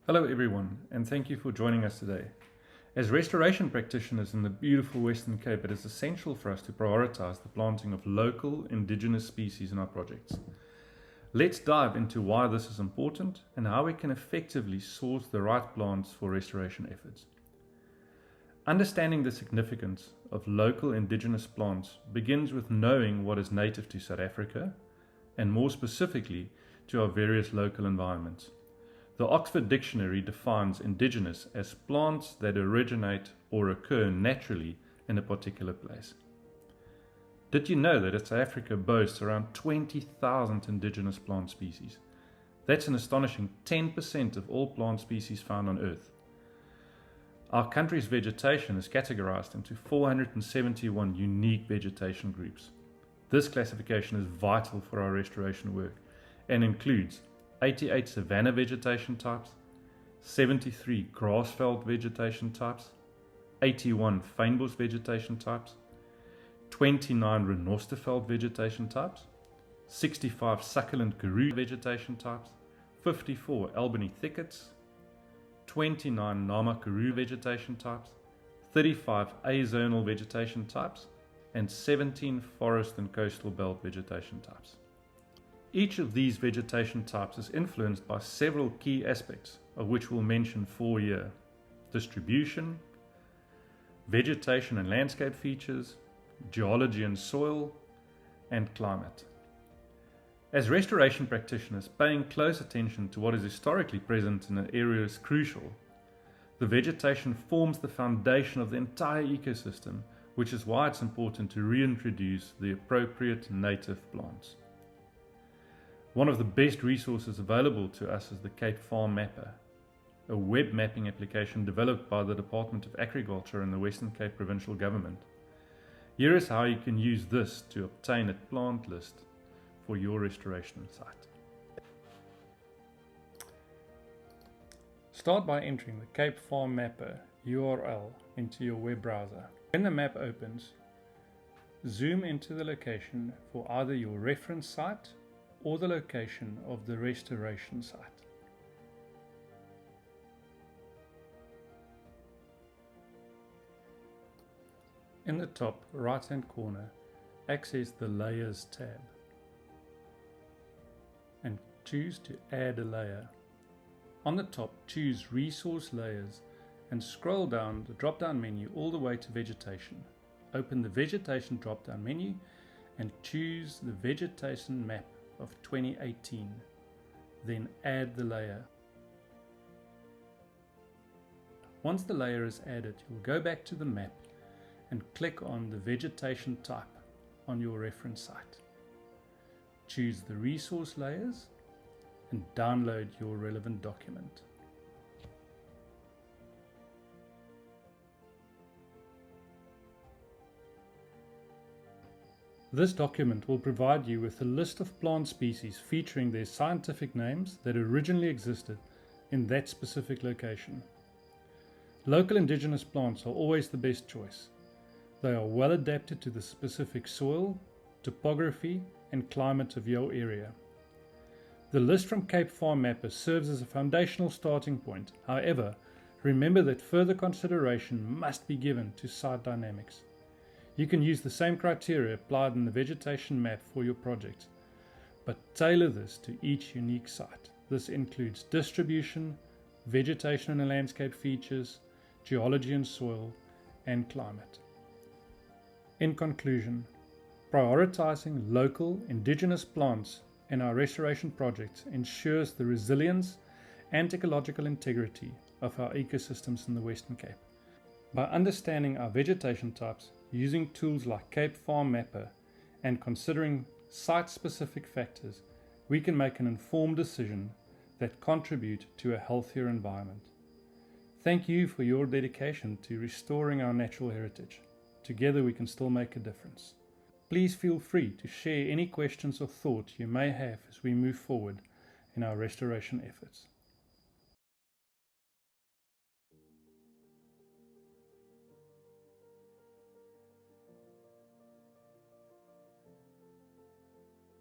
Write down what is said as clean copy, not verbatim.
Hello everyone, and thank you for joining us today. As restoration practitioners in the beautiful Western Cape, it is essential for us to prioritize the planting of local indigenous species in our projects. Let's dive into why this is important and how we can effectively source the right plants for restoration efforts. Understanding the significance of local indigenous plants begins with knowing what is native to South Africa, and more specifically to our various local environments. The Oxford Dictionary defines indigenous as plants that originate or occur naturally in a particular place. Did you know that South Africa boasts around 20,000 indigenous plant species? That's an astonishing 10% of all plant species found on Earth. Our country's vegetation is categorized into 471 unique vegetation groups. This classification is vital for our restoration work and includes 88 savanna vegetation types, 73 grassveld vegetation types, 81 fynbos vegetation types, 29 renosterveld vegetation types, 65 succulent karoo vegetation types, 54 Albany thickets, 29 Nama karoo vegetation types, 35 azonal vegetation types, and 17 forest and coastal belt vegetation types. Each of these vegetation types is influenced by several key aspects, of which we'll mention 4 here: distribution, vegetation and landscape features, geology and soil, and climate. As restoration practitioners, paying close attention to what is historically present in an area is crucial. The vegetation forms the foundation of the entire ecosystem, which is why it's important to reintroduce the appropriate native plants. One of the best resources available to us is the Cape Farm Mapper, a web mapping application developed by the Department of Agriculture in the Western Cape Provincial Government. Here is how you can use this to obtain a plant list for your restoration site. Start by entering the Cape Farm Mapper URL into your web browser. When the map opens, zoom into the location for either your reference site or the location of the restoration site. In the top right-hand corner, access the Layers tab and choose to add a layer. On the top, choose Resource Layers and scroll down the drop-down menu all the way to Vegetation. Open the Vegetation drop-down menu and choose the Vegetation Map of 2018. Then add the layer. Once the layer is added, you'll go back to the map and click on the vegetation type on your reference site. Choose the resource layers and download your relevant document. This document will provide you with a list of plant species featuring their scientific names that originally existed in that specific location. Local indigenous plants are always the best choice. They are well adapted to the specific soil, topography, and climate of your area. The list from Cape Farm Mapper serves as a foundational starting point. However, remember that further consideration must be given to site dynamics. You can use the same criteria applied in the vegetation map for your project, but tailor this to each unique site. This includes distribution, vegetation and landscape features, geology and soil, and climate. In conclusion, prioritizing local indigenous plants in our restoration projects ensures the resilience and ecological integrity of our ecosystems in the Western Cape. By understanding our vegetation types, using tools like Cape Farm Mapper, and considering site-specific factors, we can make an informed decision that contribute to a healthier environment. Thank you for your dedication to restoring our natural heritage. Together we can still make a difference. Please feel free to share any questions or thoughts you may have as we move forward in our restoration efforts.